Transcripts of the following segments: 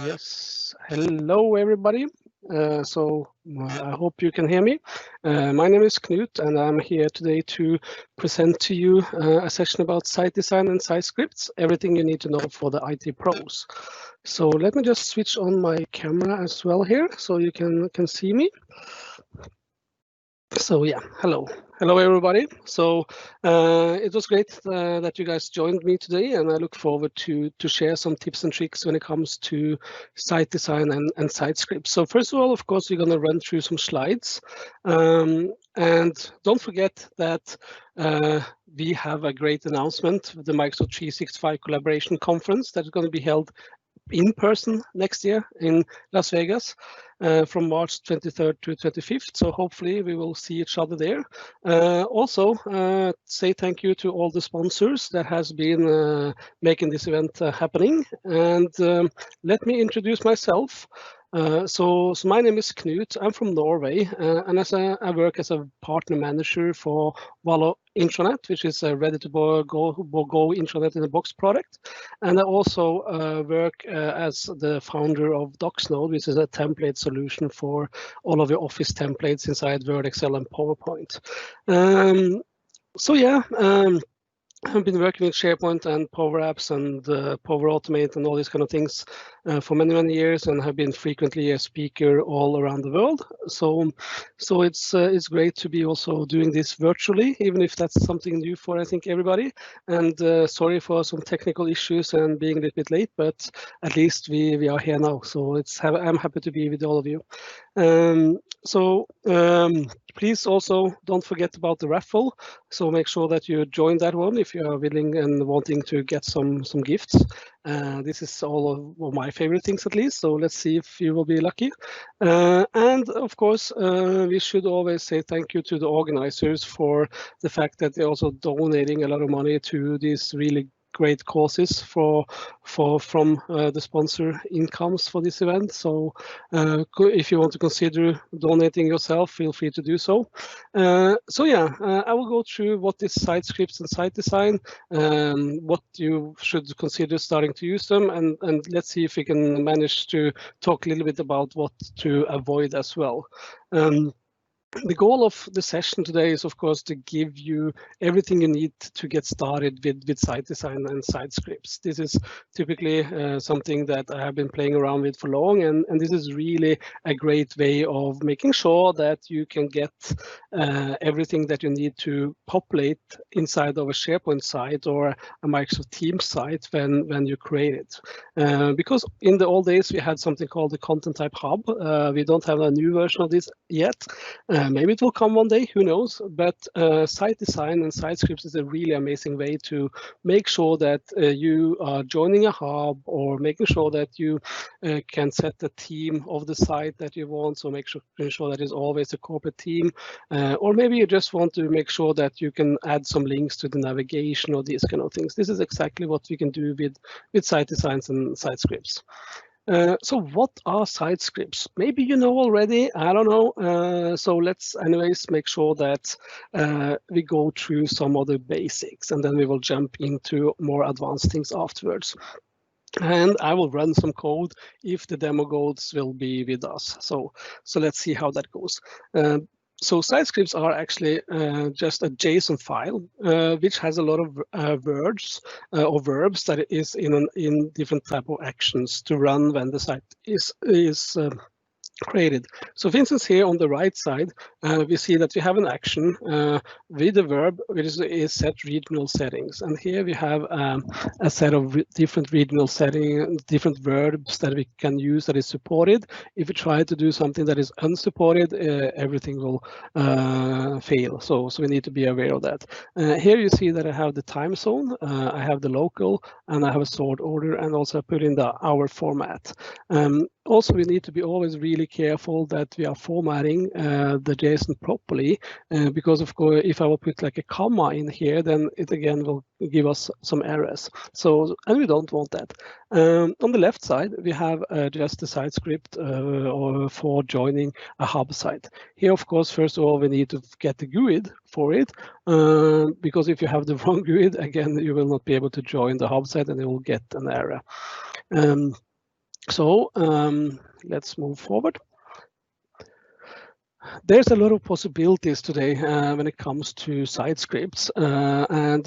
Yes, hello everybody. I hope you can hear me. My name is Knut and I'm here today to present to you a session about site design and site scripts, everything you need to know for the IT pros. So let me just switch on my camera as well here so you can see me. So yeah, hello everybody. So it was great that you guys joined me today, and I look forward to share some tips and tricks when it comes to site design and site scripts. So first of all, of course, we're going to run through some slides, and don't forget that we have a great announcement, the Microsoft 365 Collaboration Conference that is going to be held in person next year in Las Vegas from March 23rd to 25th. So hopefully we will see each other there. Also, say thank you to all the sponsors that has been making this event happening. And let me introduce myself. So my name is Knut. I'm from Norway, and I work as a partner manager for Valo Intranet, which is a ready-to-go intranet in a box product. And I also work as the founder of DocsNode, which is a template solution for all of your Office templates inside Word, Excel, and PowerPoint. I've been working with SharePoint and Power Apps and Power Automate and all these kind of things for many years, and have been frequently a speaker all around the world. So it's great to be also doing this virtually, even if that's something new for I think everybody. And sorry for some technical issues and being a little bit late, but at least we are here now. So I'm happy to be with all of you. Please also don't forget about the raffle. So make sure that you join that one if you are willing and wanting to get some gifts. This is all of my favorite things, at least. So let's see if you will be lucky. And of course, we should always say thank you to the organizers for the fact that they're also donating a lot of money to these really great causes from the sponsor incomes for this event. So if you want to consider donating yourself, feel free to do so. I will go through what is site scripts and site design, what you should consider starting to use them, and let's see if we can manage to talk a little bit about what to avoid as well. The goal of the session today is, of course, to give you everything you need to get started with site design and site scripts. This is typically something that I have been playing around with for long, and this is really a great way of making sure that you can get everything that you need to populate inside of a SharePoint site or a Microsoft Teams site when you create it. Because in the old days, we had something called the Content Type Hub. We don't have a new version of this yet. Maybe it will come one day, who knows, but site design and site scripts is a really amazing way to make sure that you are joining a hub, or making sure that you can set the theme of the site that you want, so make sure that it's always a corporate theme, or maybe you just want to make sure that you can add some links to the navigation or these kind of things. This is exactly what we can do with site designs and site scripts. So what are site scripts? Maybe you know already, I don't know. So let's anyways make sure that we go through some of the basics, and then we will jump into more advanced things afterwards. And I will run some code if the demo gods will be with us. So let's see how that goes. So site scripts are actually just a JSON file, which has a lot of words or verbs that is in different type of actions to run when the site is created. So for instance, here on the right side, we see that we have an action with a verb, which is set regional settings. And here we have a set of different regional settings, different verbs that we can use that is supported. If we try to do something that is unsupported, everything will fail. So we need to be aware of that. Here you see that I have the time zone, I have the local, and I have a sort order, and also put in the hour format. Also, we need to be always really careful that we are formatting the JSON properly, because of course, if I will put like a comma in here, then it again will give us some errors. So, and we don't want that. On the left side, we have just the site script for joining a hub site. Here, of course, first of all, we need to get the GUID for it, because if you have the wrong GUID, again, you will not be able to join the hub site and you will get an error. So let's move forward. There's a lot of possibilities today when it comes to site scripts, and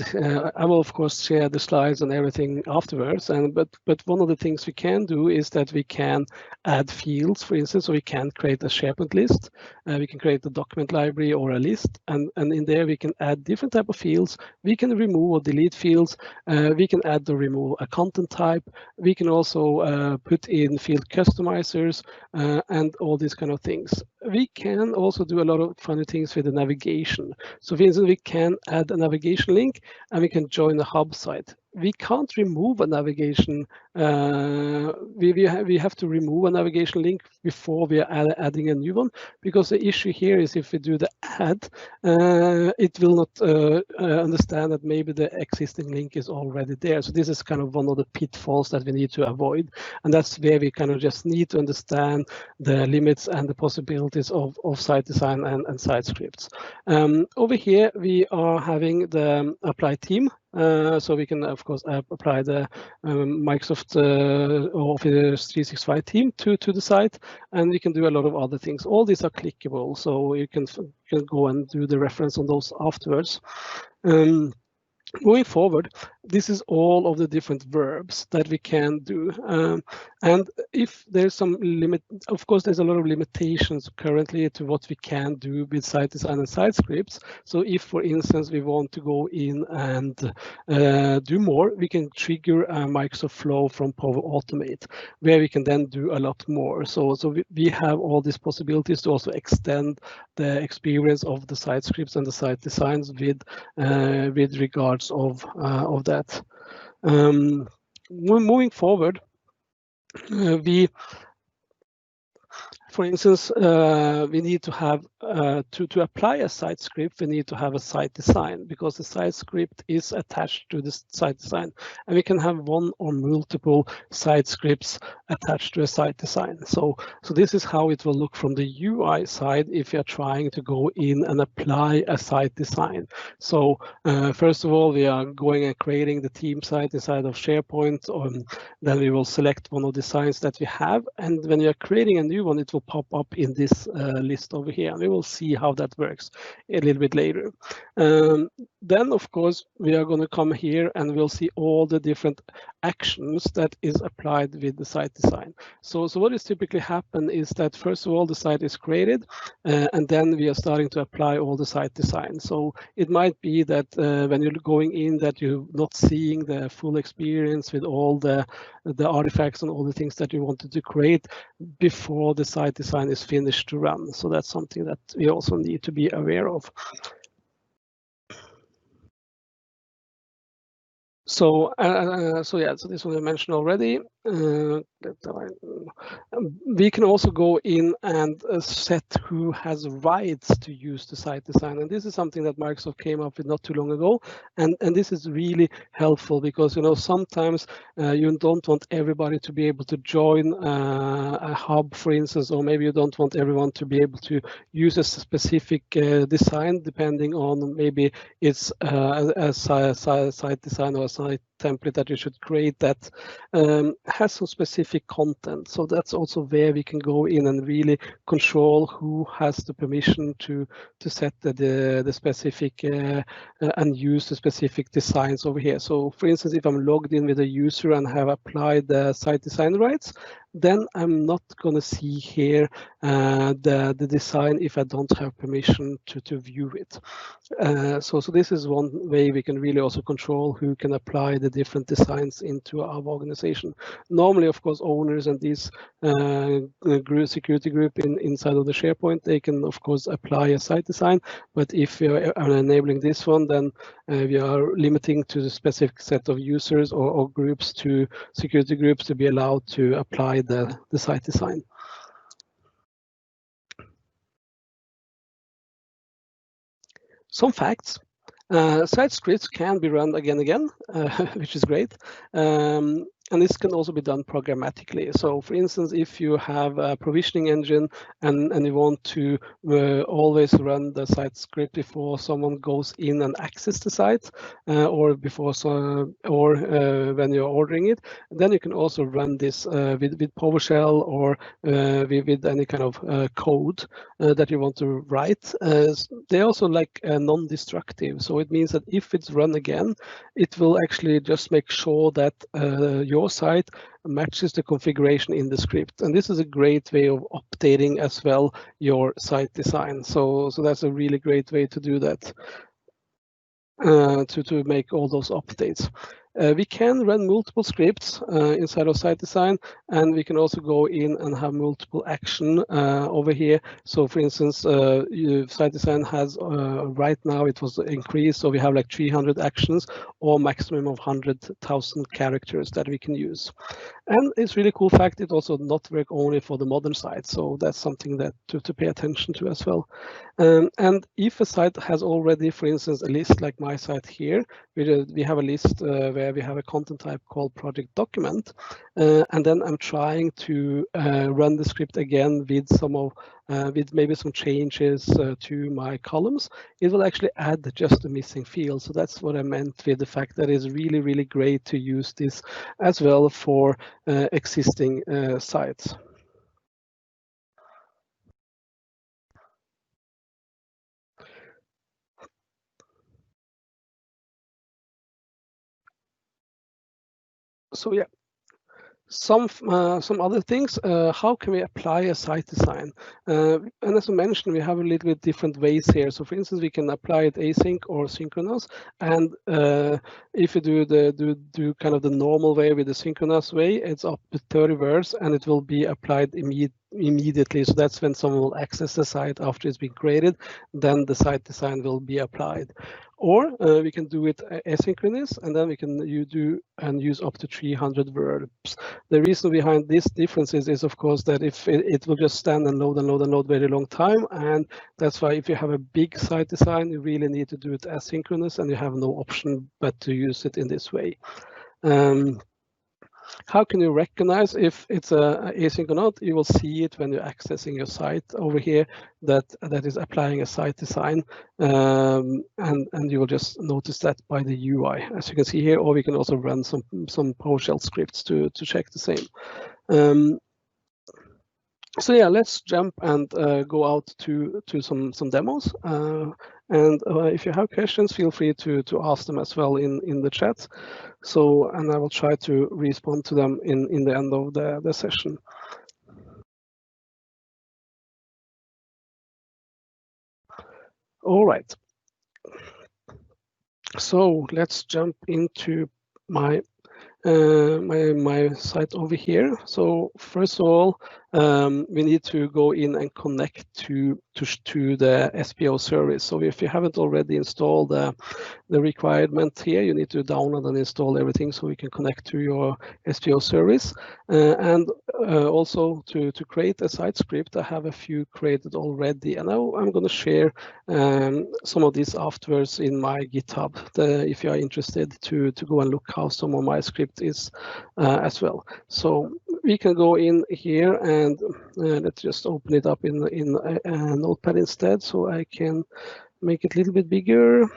I will of course share the slides and everything afterwards. But one of the things we can do is that we can add fields, for instance, so we can create a SharePoint list, we can create a document library or a list, and in there we can add different type of fields. We can remove or delete fields. We can add or remove a content type. We can also put in field customizers and all these kind of things. We can also do a lot of funny things with the navigation. So for instance, we can add a navigation link and we can join a hub site. We can't remove a navigation. We have to remove a navigation link before we are adding a new one, because the issue here is if we do the add, it will not understand that maybe the existing link is already there. So this is kind of one of the pitfalls that we need to avoid, and that's where we kind of just need to understand the limits and the possibilities of site design and site scripts. Over here we are having the apply theme. So we can, of course, apply the Microsoft Office 365 theme to the site, and we can do a lot of other things. All these are clickable, so you can go and do the reference on those afterwards. Moving forward, this is all of the different verbs that we can do. And if there's some limit, of course, there's a lot of limitations currently to what we can do with site design and site scripts. So if, for instance, we want to go in and do more, we can trigger a Microsoft Flow from Power Automate, where we can then do a lot more. So we have all these possibilities to also extend the experience of the site scripts and the site designs with regards of that. Moving forward, for instance, we need to have to apply a site script, we need to have a site design, because the site script is attached to the site design, and we can have one or multiple site scripts attached to a site design. So this is how it will look from the UI side if you're trying to go in and apply a site design. So first of all, we are going and creating the theme site inside of SharePoint, then we will select one of the designs that we have, and when you are creating a new one, it will pop up in this list over here, and we will see how that works a little bit later. Then, of course, we are going to come here and we'll see all the different actions that is applied with the site design. So what is typically happen is that first of all, the site is created, and then we are starting to apply all the site design. So it might be that when you're going in, that you're not seeing the full experience with all the artifacts and all the things that you wanted to create before the site design is finished to run. So that's something that we also need to be aware of. So so this one I mentioned already. We can also go in and set who has rights to use the site design, and this is something that Microsoft came up with not too long ago, and this is really helpful, because sometimes you don't want everybody to be able to join a hub, for instance, or maybe you don't want everyone to be able to use a specific design, depending on maybe it's a site design or a site template that you should create that has some specific content. So that's also where we can go in and really control who has the permission to set the specific and use the specific designs over here. So for instance, if I'm logged in with a user and have applied the site design rights, then I'm not going to see here the design if I don't have permission to view it. So this is one way we can really also control who can apply the different designs into our organization. Normally, of course, owners and these security group inside of the SharePoint, they can of course apply a site design, but if you are enabling this one, then we are limiting to the specific set of users or groups, to security groups, to be allowed to apply the site design. Some facts. Site scripts can be run again, which is great. And this can also be done programmatically. So for instance, if you have a provisioning engine and you want to always run the site script before someone goes in and access the site, or when you're ordering it, then you can also run this with PowerShell or with any kind of code that you want to write. They're also like non-destructive. So it means that if it's run again, it will actually just make sure that your site matches the configuration in the script. And this is a great way of updating as well your site design. So that's a really great way to do that, to make all those updates. We can run multiple scripts inside of site design, and we can also go in and have multiple action over here. So for instance, site design has right now it was increased, so we have like 300 actions or maximum of 100,000 characters that we can use. And it's really cool fact, it also not work only for the modern site, so that's something that to pay attention to as well. And if a site has already, for instance, a list like my site here, we have a list where we have a content type called project document, and then I'm trying to run the script again with with maybe some changes to my columns. It will actually add just a missing field. So that's what I meant with the fact that it's really, really great to use this as well for existing sites. So yeah, some other things. How can we apply a site design? And as I mentioned, we have a little bit different ways here. So for instance, we can apply it async or synchronous. And if you do kind of the normal way with the synchronous way, it's up to 30 words and it will be applied immediately. So that's when someone will access the site after it's been created, then the site design will be applied. Or we can do it asynchronous, and then we can use up to 300 verbs. The reason behind this difference is of course that if it will just stand and load and load and load very long time, and that's why if you have a big site design, you really need to do it asynchronous, and you have no option but to use it in this way. How can you recognize if it's async or not? You will see it when you're accessing your site over here that is applying a site design, and you will just notice that by the UI, as you can see here. Or we can also run some PowerShell scripts to check the same. So yeah, let's jump and go out to some demos. And if you have questions, feel free to ask them as well in the chat. So, and I will try to respond to them in the end of the session. All right. So let's jump into my my site over here. So first of all, we need to go in and connect to the SPL Series. So if you haven't already installed the requirement here, you need to download and install everything so we can connect to your SPL Series. And also to create a site script, I have a few created already, and now I'm going to share some of these afterwards in my GitHub, if you are interested to go and look how some of my script is as well. So we can go in here and let's just open it up in a notepad instead, so I can make it a little bit bigger.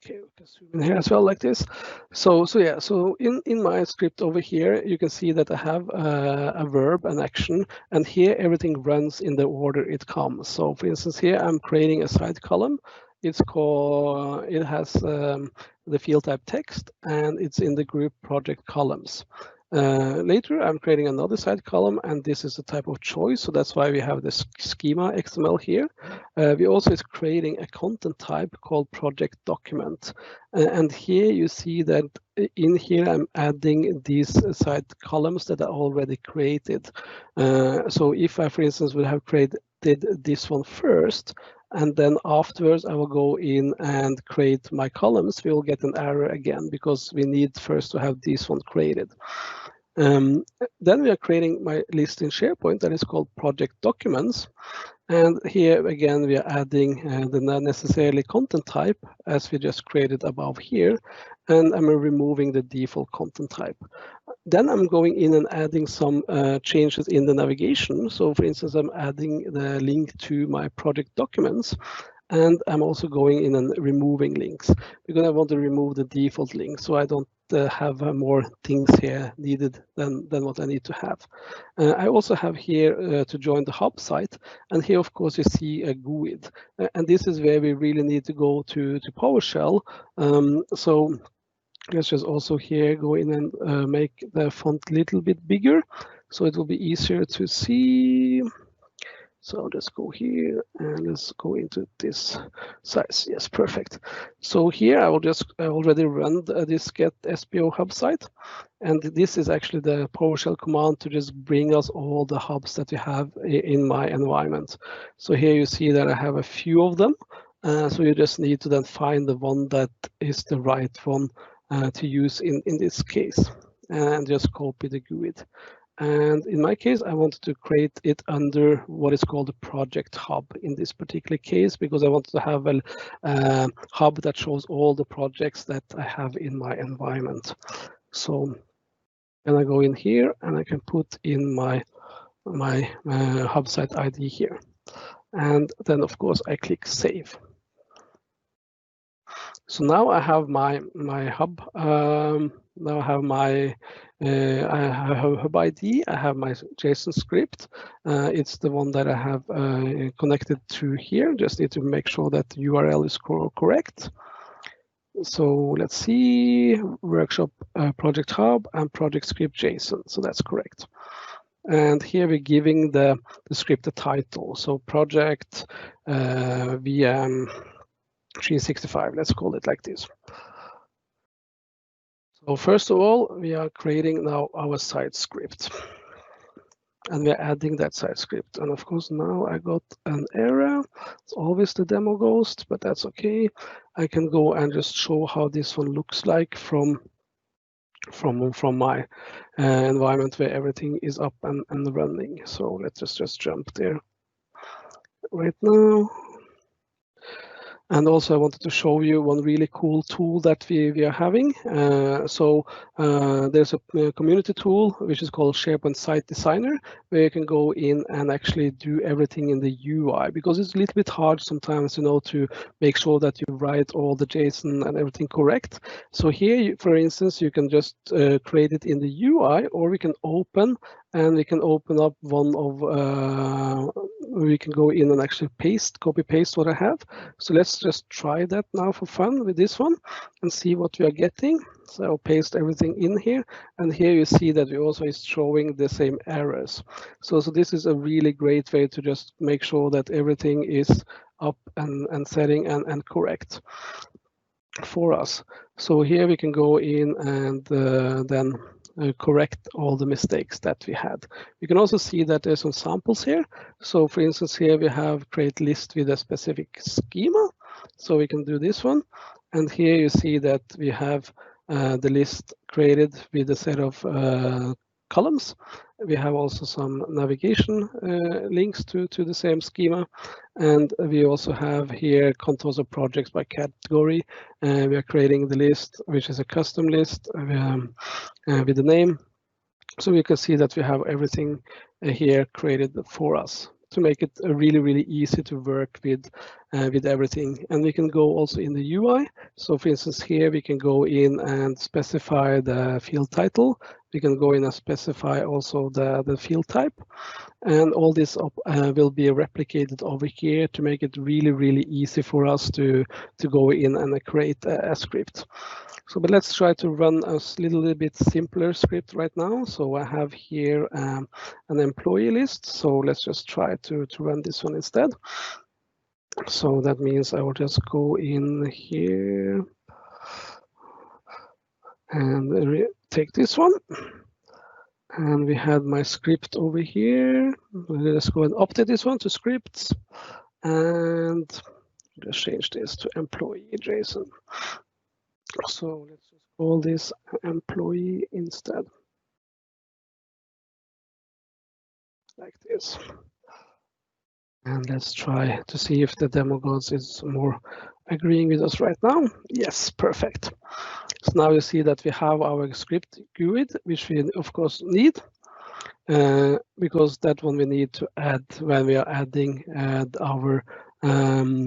Okay, we can zoom in here as well like this. So yeah, so in my script over here, you can see that I have a verb, an action, and here everything runs in the order it comes. So for instance, here I'm creating a site column. It's called, it has the field type text, and it's in the group project columns. Later, I'm creating another side column, and this is the type of choice. So that's why we have this schema XML here. We also is creating a content type called project document. And here you see that in here, I'm adding these side columns that are already created. So if I, for instance, would have created this one first, and then afterwards I will go in and create my columns, we will get an error again because we need first to have this one created. Then we are creating my list in SharePoint that is called project documents. And here again, we are adding the necessarily content type as we just created above here. And I'm removing the default content type. Then I'm going in and adding some changes in the navigation. So for instance, I'm adding the link to my project documents. And I'm also going in and removing links because I want to remove the default link so I don't have more things here needed than what I need to have. I also have here to join the hub site, and here of course you see a GUID, and this is where we really need to go to PowerShell. So let's just also here go in and make the font a little bit bigger so it will be easier to see. So I'll just go here and let's go into this size. Yes, perfect. So here I will just already run this get SPO hub site. And this is actually the PowerShell command to just bring us all the hubs that you have in my environment. So here you see that I have a few of them. So you just need to then find the one that is the right one to use in this case and just copy the GUID. And in my case, I wanted to create it under what is called a project hub in this particular case, because I wanted to have a hub that shows all the projects that I have in my environment. So then I go in here and I can put in my hub site ID here. And then of course I click save. So now I have my hub. Now I have my I have hub ID. I have my JSON script. It's the one that I have connected to here. Just need to make sure that the URL is correct. So let's see, workshop project hub and project script JSON. So that's correct. And here we're giving the script a title. So project VM 365, let's call it like this. So first of all, we are creating now our site script. And we're adding that site script. And of course, now I got an error. It's always the demo ghost, but that's okay. I can go and just show how this one looks like from my environment where everything is up and running. So let's just jump there right now. And also I wanted to show you one really cool tool that we are having. So there's a community tool which is called SharePoint Site Designer, where you can go in and actually do everything in the UI, because it's a little bit hard sometimes, you know, to make sure that you write all the JSON and everything correct. So here, for instance, you can just create it in the UI, or we can open up one of, we can go in and actually copy paste what I have. So let's just try that now for fun with this one and see what we are getting. So I'll paste everything in here, and here you see that we also is showing the same errors. So this is a really great way to just make sure that everything is up and setting and correct for us. So here we can go in and then correct all the mistakes that we had. You can also see that there's some samples here. So for instance, here we have create list with a specific schema. So we can do this one. And here you see that we have the list created with a set of columns. We have also some navigation links to the same schema. And we also have here contours of projects by category. We are creating the list, which is a custom list with the name. So you can see that we have everything here created for us to make it really, really easy to work with everything. And we can go also in the UI. So for instance, here we can go in and specify the field title, We can go in and specify also the field type. And all this will be replicated over here to make it really easy for us to go in and create a script. So, but let's try to run a little bit simpler script right now. So I have here an employee list. So let's just try to run this one instead. So that means I will just go in here and take this one. And we had my script over here. Let's go and update this one to scripts. And just change this to employee JSON. So let's just call this employee instead. Like this. And let's try to see if the demo gods is more agreeing with us right now. Yes, perfect. So now you see that we have our script GUID, which we of course need, because that one we need to add when we are adding our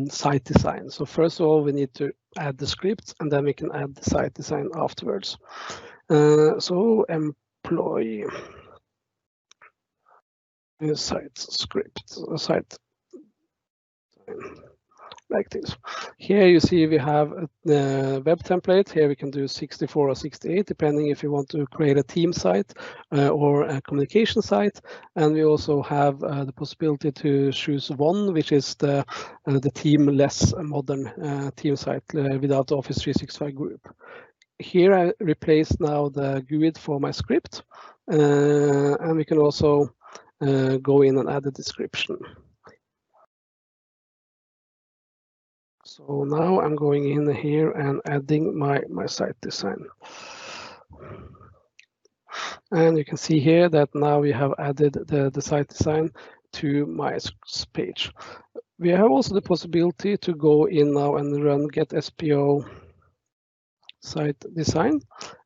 site design. So first of all, we need to add the script, and then we can add the site design afterwards. So employee site script, site like this. Here you see we have the web template. Here we can do 64 or 68, depending if you want to create a team site or a communication site. And we also have the possibility to choose one, which is the team less modern team site without the Office 365 group. Here I replace now the GUID for my script, and we can also go in and add a description. So now I'm going in here and adding my site design. And you can see here that now we have added the site design to my page. We have also the possibility to go in now and run get SPO site design,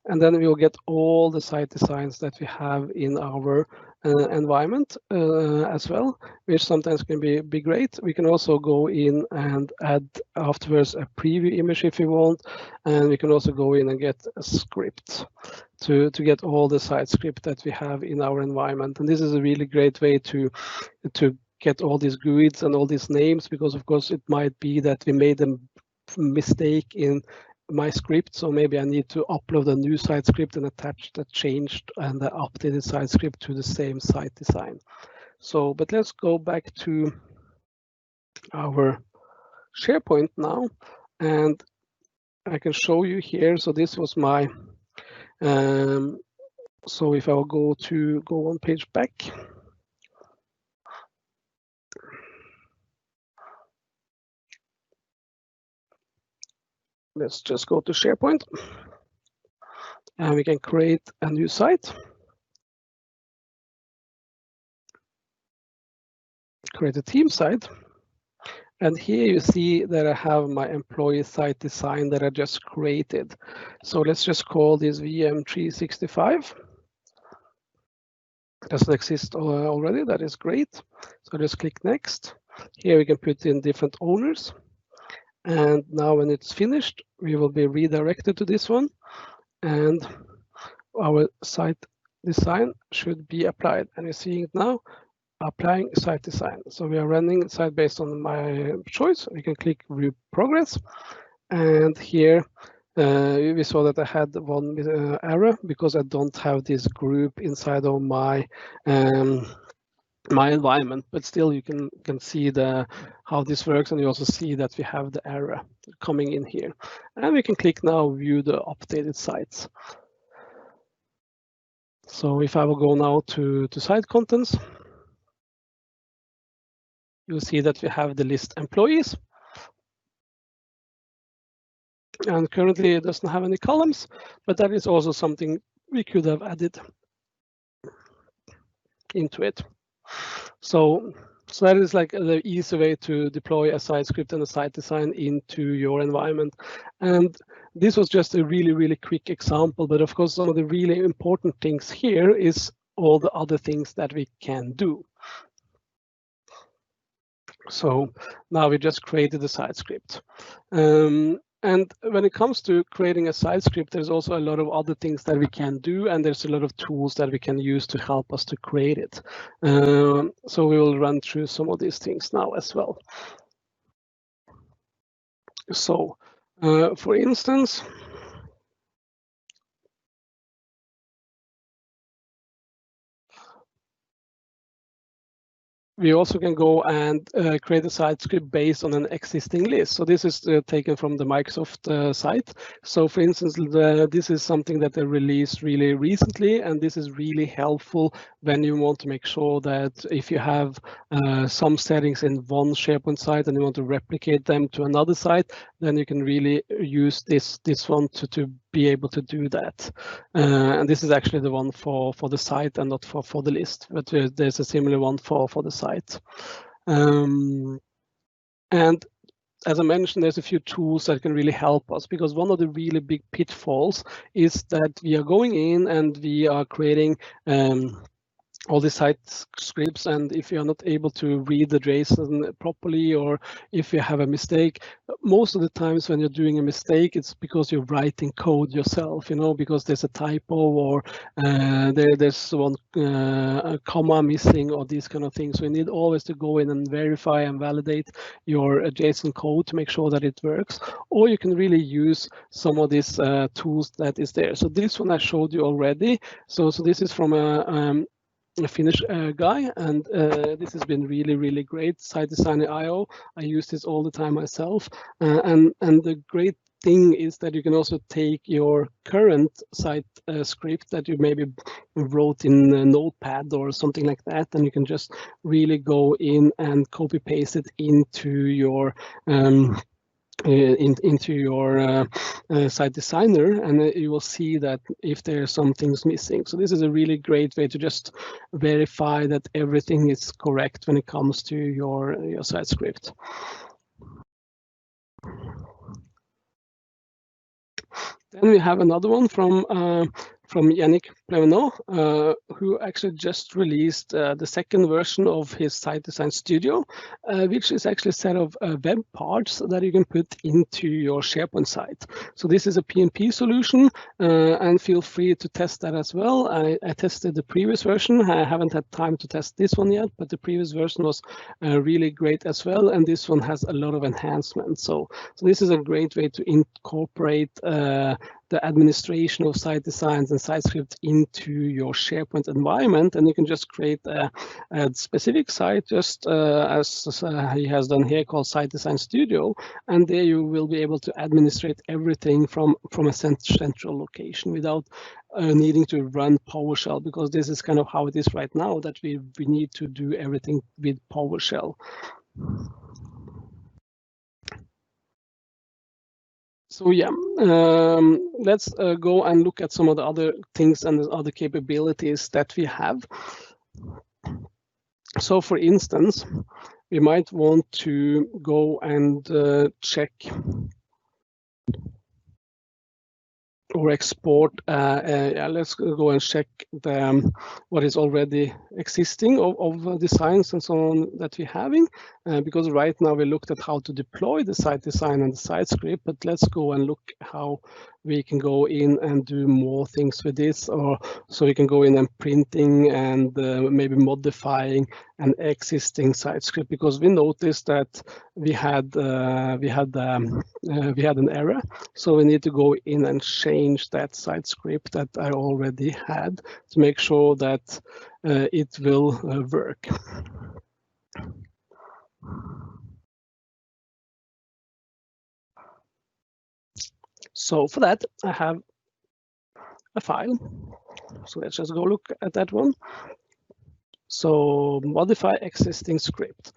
and then we will get all the site designs that we have in our environment as well, which sometimes can be great. We can also go in and add afterwards a preview image if we want, and we can also go in and get a script to get all the site script that we have in our environment. And this is a really great way to get all these GUIDs and all these names, because of course it might be that we made a mistake in my script, so maybe I need to upload a new site script and attach the changed and the updated site script to the same site design. So, but let's go back to our SharePoint now, and I can show you here. So this was my, so if I will go one page back. Let's just go to SharePoint, and we can create a new site. Create a team site. And here you see that I have my employee site design that I just created. So let's just call this VM365. It doesn't exist already, that is great. So just click next. Here we can put in different owners. And now when it's finished, we will be redirected to this one. And our site design should be applied. And you're seeing it now, applying site design. So we are running site based on my choice. We can click view progress. And here we saw that I had one error because I don't have this group inside of my my environment, but still you can see how this works, and you also see that we have the error coming in here. And we can click now view the updated sites. So if I will go now to site contents, you'll see that we have the list employees. And currently it doesn't have any columns, but that is also something we could have added into it. So that is like the easy way to deploy a site script and a site design into your environment. And this was just a really quick example, but of course some of the really important things here is all the other things that we can do. So now we just created the site script. And when it comes to creating a side script, there's also a lot of other things that we can do, and there's a lot of tools that we can use to help us to create it. So we will run through some of these things now as well. So, for instance, we also can go and create a side script based on an existing list. So this is taken from the Microsoft site. So for instance, this is something that they released really recently, and this is really helpful when you want to make sure that if you have some settings in one SharePoint site and you want to replicate them to another site, then you can really use this one to be able to do that. And this is actually the one for the site and not for the list, but there's a similar one for the site. And as I mentioned, there's a few tools that can really help us, because one of the really big pitfalls is that we are going in and we are creating all the site scripts, and if you're not able to read the JSON properly, or if you have a mistake, most of the times when you're doing a mistake, it's because you're writing code yourself, because there's a typo, or there's one a comma missing, or these kind of things. So you need always to go in and verify and validate your JSON code to make sure that it works, or you can really use some of these tools that is there. So this one I showed you already. So this is from a Finnish guy, and this has been really great. Site Designer IO, I use this all the time myself, and the great thing is that you can also take your current site script that you maybe wrote in a notepad or something like that, and you can just really go in and copy paste it into your site designer, and you will see that if there are some things missing. So this is a really great way to just verify that everything is correct when it comes to your site script. Then we have another one from Yannick Plevenot, who actually just released the second version of his Site Design Studio, which is actually a set of web parts that you can put into your SharePoint site. So this is a PnP solution, and feel free to test that as well. I tested the previous version. I haven't had time to test this one yet, but the previous version was really great as well, and this one has a lot of enhancements. So this is a great way to incorporate the administration of site designs and site script into your SharePoint environment, and you can just create a specific site, just as he has done here, called Site Design Studio, and there you will be able to administrate everything from a central location without needing to run PowerShell, because this is kind of how it is right now, that we need to do everything with PowerShell. So yeah, let's go and look at some of the other things and the other capabilities that we have. So for instance, we might want to go and check or export. Let's go and check what is already existing of designs and so on that we're having, because right now we looked at how to deploy the site design and the site script, but let's go and look how we can go in and do more things with this, or so we can go in and printing and maybe modifying an existing site script, because we noticed that we had an error, so we need to go in and change that site script that I already had to make sure that it will work. So for that, I have a file. So let's just go look at that one. So modify existing script.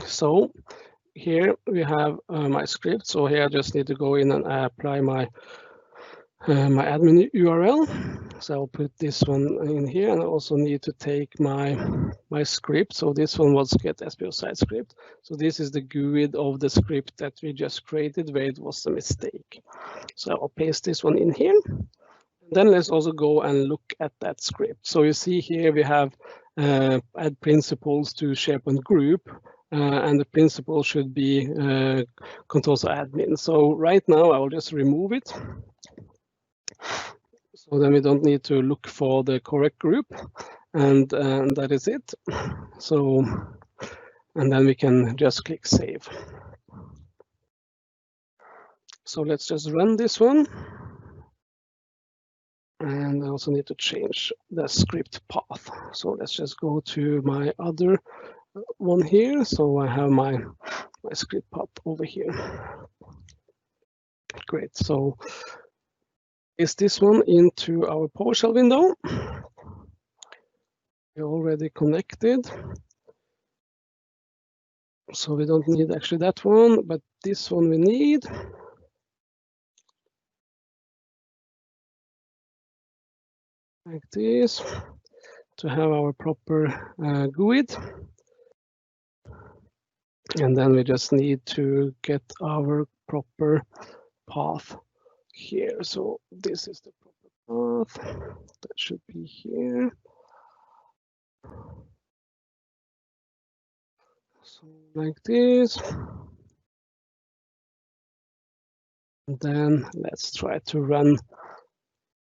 So here we have my script. So here I just need to go in and apply my admin URL. So I'll put this one in here, and I also need to take my script. So this one was get SPL site script. So this is the GUID of the script that we just created where it was a mistake. So I'll paste this one in here. Then let's also go and look at that script. So you see here we have add principals to SharePoint group, and the principal should be Contoso admin. So right now I will just remove it. So then we don't need to look for the correct group, and that is it. So, and then we can just click save. So let's just run this one. And I also need to change the script path. So let's just go to my other one here. So I have my script path over here. Great. So is this one into our PowerShell window? We're already connected. So we don't need actually that one, but this one we need. Like this, to have our proper GUID. And then we just need to get our proper path here. So this is the proper path. That should be here. So like this. And then let's try to run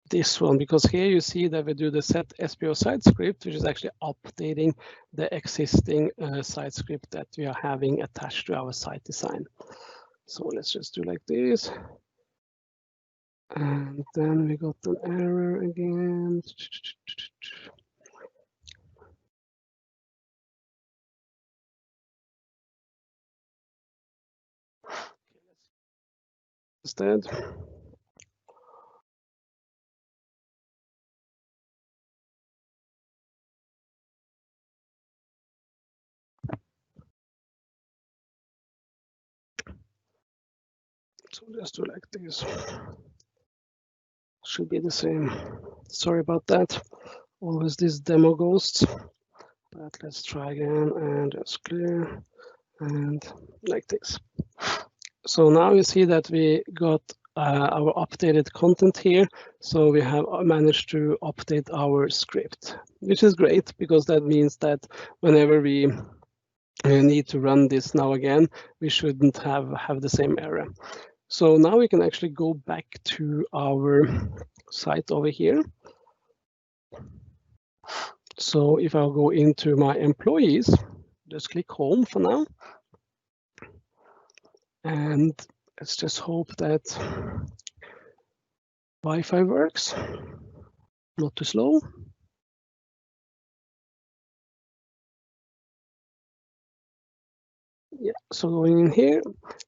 this one, because here you see that we do the set SPL site script, which is actually updating the existing site script that we are having attached to our site design. So let's just do like this. And then we got an error again. Instead. So just do like this. Should be the same. Sorry about that. Always this demo ghosts. But let's try again and just clear and like this. So now you see that we got our updated content here. So we have managed to update our script, which is great because that means that whenever we need to run this now again, we shouldn't have the same error. So now we can actually go back to our site over here. So if I'll go into my employees, just click home for now. And let's just hope that Wi-Fi works, not too slow. Yeah, so going in here,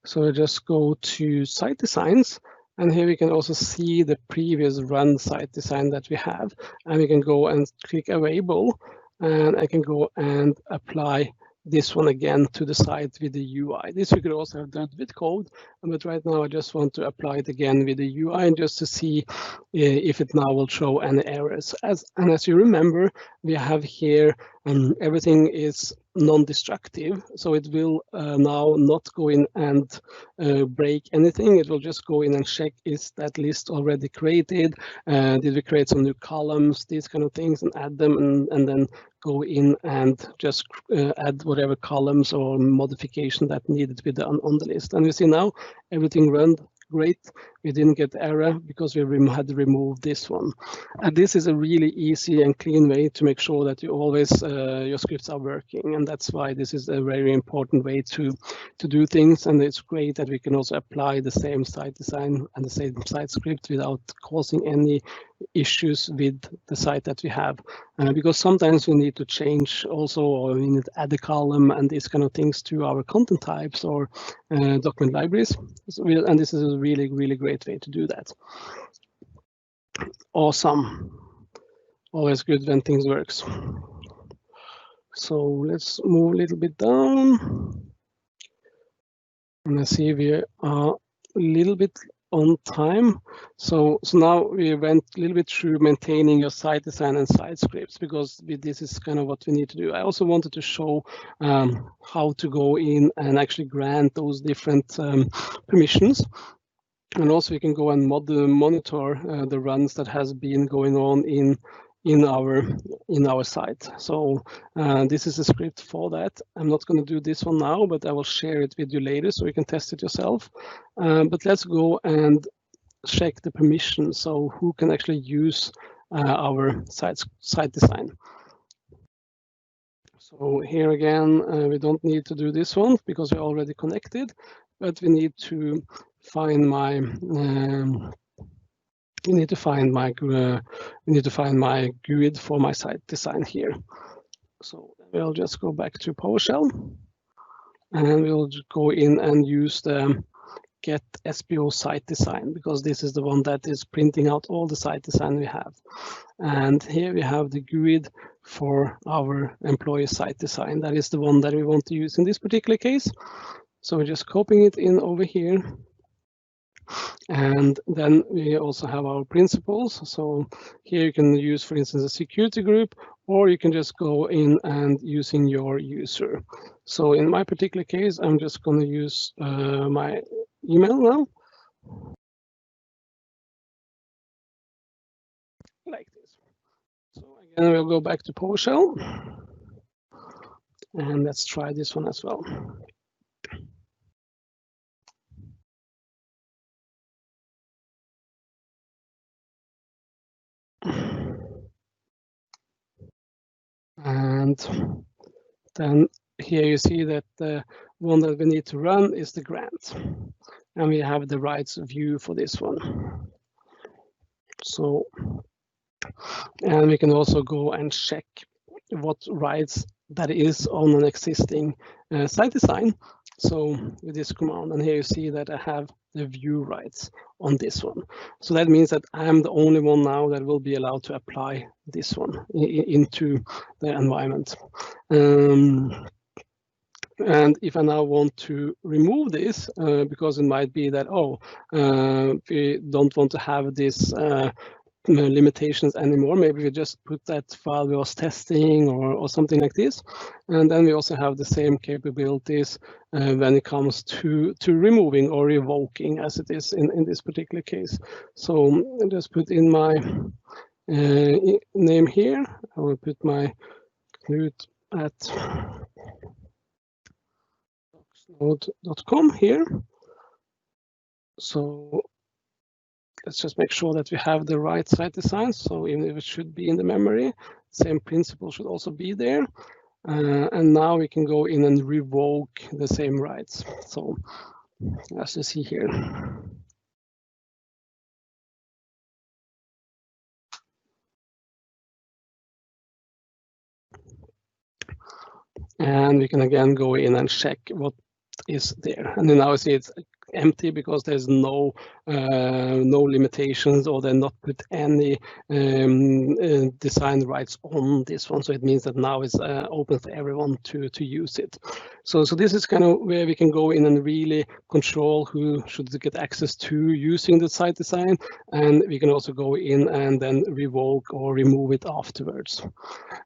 so we just go to site designs, and here we can also see the previous run site design that we have, and we can go and click available, and I can go and apply this one again to the site with the UI. This we could also have done with code, but right now I just want to apply it again with the UI and just to see if it now will show any errors. As you remember, we have here everything is non-destructive, so it will now not go in and break anything. It will just go in and check, is that list already created? Did we create some new columns, these kind of things, and add them, and then go in and just add whatever columns or modification that needed to be done on the list. And you see now everything ran great. We didn't get error because we had to remove this one. And this is a really easy and clean way to make sure that you always your scripts are working. And that's why this is a very important way to do things. And it's great that we can also apply the same site design and the same site script without causing any issues with the site that we have, because sometimes we need to change also, or we need to add a column and these kind of things to our content types or document libraries. And this is a really, really great way to do that. Awesome. Always good when things works. So let's move a little bit down. And I see we are a little bit on time. So now we went a little bit through maintaining your site design and site scripts, because this is kind of what we need to do. I also wanted to show how to go in and actually grant those different permissions. And also we can go and monitor the runs that has been going on in in our site. So this is a script for that. I'm not going to do this one now, but I will share it with you later so you can test it yourself. But let's go and check the permissions, so who can actually use our site design. So here again, we don't need to do this one because we're already connected, but we need to find my we need to find my GUID for my site design here. So we'll just go back to PowerShell, and we'll go in and use the get SPO site design, because this is the one that is printing out all the site design we have. And here we have the GUID for our employee site design. That is the one that we want to use in this particular case. So we're just copying it in over here. And then we also have our principles. So here you can use, for instance, a security group, or you can just go in and using your user. So in my particular case, I'm just going to use my email now. Like this. So again, we'll go back to PowerShell. And let's try this one as well. And then here you see that the one that we need to run is the grant. And we have the rights view for this one. So, and we can also go and check what rights that is on an existing site design. So with this command, and here you see that I have the view rights on this one. So that means that I'm the only one now that will be allowed to apply this one into the environment. And if I now want to remove this, because it might be that, we don't want to have this limitations anymore, maybe we just put that file we was testing or something like this. And then we also have the same capabilities when it comes to removing or revoking, as it is in this particular case. So I'll just put in my name here. I will put my Knut at node.com here. So let's just make sure that we have the right site design. So even if it should be in the memory, same principle should also be there. And now we can go in and revoke the same rights. So as you see here. And we can again go in and check what is there. And then now I see it's empty because there's no limitations, or they're not put any design rights on this one. So it means that now it's open for everyone to use it. So this is kind of where we can go in and really control who should get access to using the site design. And we can also go in and then revoke or remove it afterwards,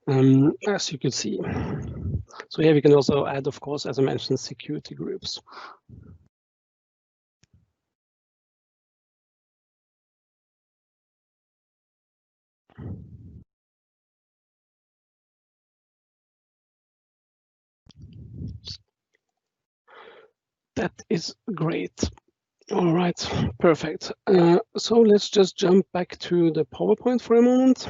as you can see. So here we can also add, of course, as I mentioned, security groups. That is great. All right, perfect. So let's just jump back to the PowerPoint for a moment.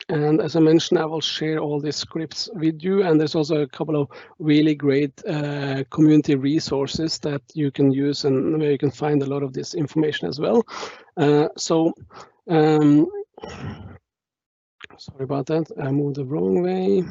And as I mentioned, I will share all these scripts with you. And there's also a couple of really great community resources that you can use, and where you can find a lot of this information as well. Sorry about that, I moved the wrong way.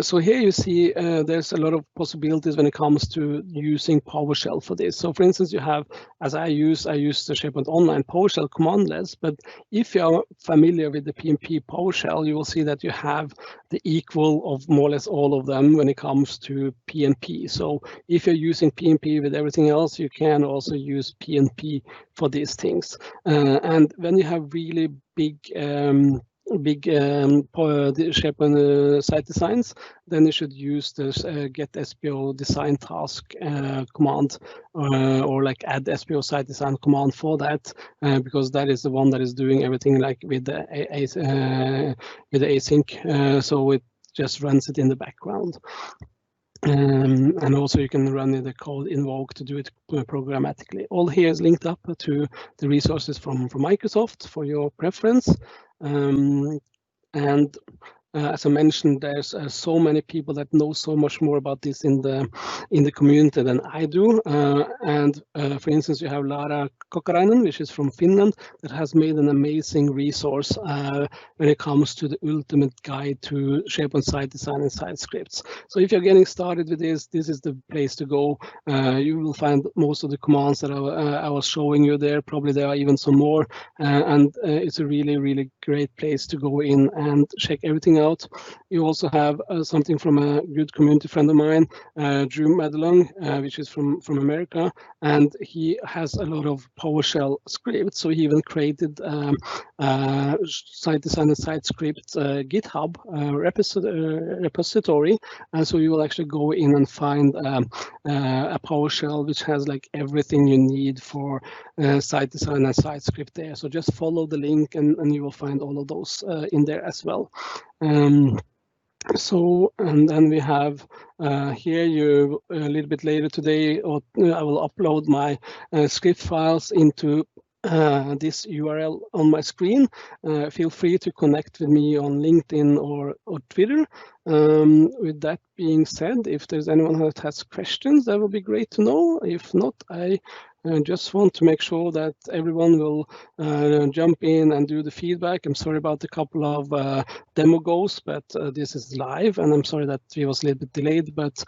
So here you see there's a lot of possibilities when it comes to using PowerShell for this. So for instance, you have, as I use the SharePoint Online PowerShell commandlets, but if you are familiar with the PnP PowerShell, you will see that you have the equal of more or less all of them when it comes to PnP. So if you're using PnP with everything else, you can also use PnP for these things. And when you have really big big the SharePoint site designs, then you should use this get SPO design task command, or like add SPO site design command for that, because that is the one that is doing everything like with the async, so it just runs it in the background. And also you can run the code invoke to do it programmatically. All here is linked up to the resources from Microsoft for your preference. And as I mentioned, there's so many people that know so much more about this in the community than I do. And for instance, you have Lara Kokarainen, which is from Finland, that has made an amazing resource when it comes to the ultimate guide to SharePoint site design and site scripts. So if you're getting started with this is the place to go. You will find most of the commands that I was showing you there. Probably there are even some more, and it's a really great place to go in and check everything out. You also have something from a good community friend of mine, Drew Madelung, which is from America, and he has a lot of PowerShell scripts. So he even created site design and site script GitHub repository, and so you will actually go in and find a PowerShell which has like everything you need for site design and site script there. So just follow the link and you will find all of those in there as well. So, and then we have here you a little bit later today, or I will upload my script files into this URL on my screen. Feel free to connect with me on LinkedIn or Twitter. With that being said, if there's anyone that has questions, that would be great to know. If not, I just want to make sure that everyone will jump in and do the feedback. I'm sorry about a couple of demo goes, but this is live, and I'm sorry that we was a little bit delayed. But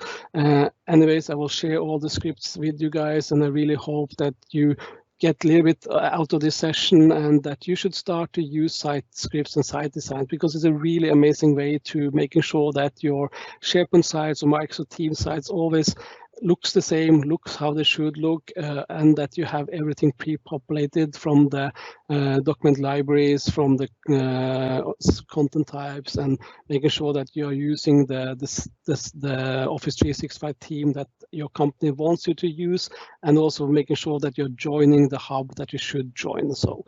anyways, I will share all the scripts with you guys, and I really hope that you get a little bit out of this session, and that you should start to use site scripts and site design, because it's a really amazing way to making sure that your SharePoint sites or Microsoft Teams sites always looks the same, looks how they should look, and that you have everything pre-populated from the document libraries, from the content types, and making sure that you are using the Office 365 theme that your company wants you to use, and also making sure that you're joining the hub that you should join. So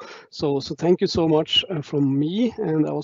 thank you so much from me, and also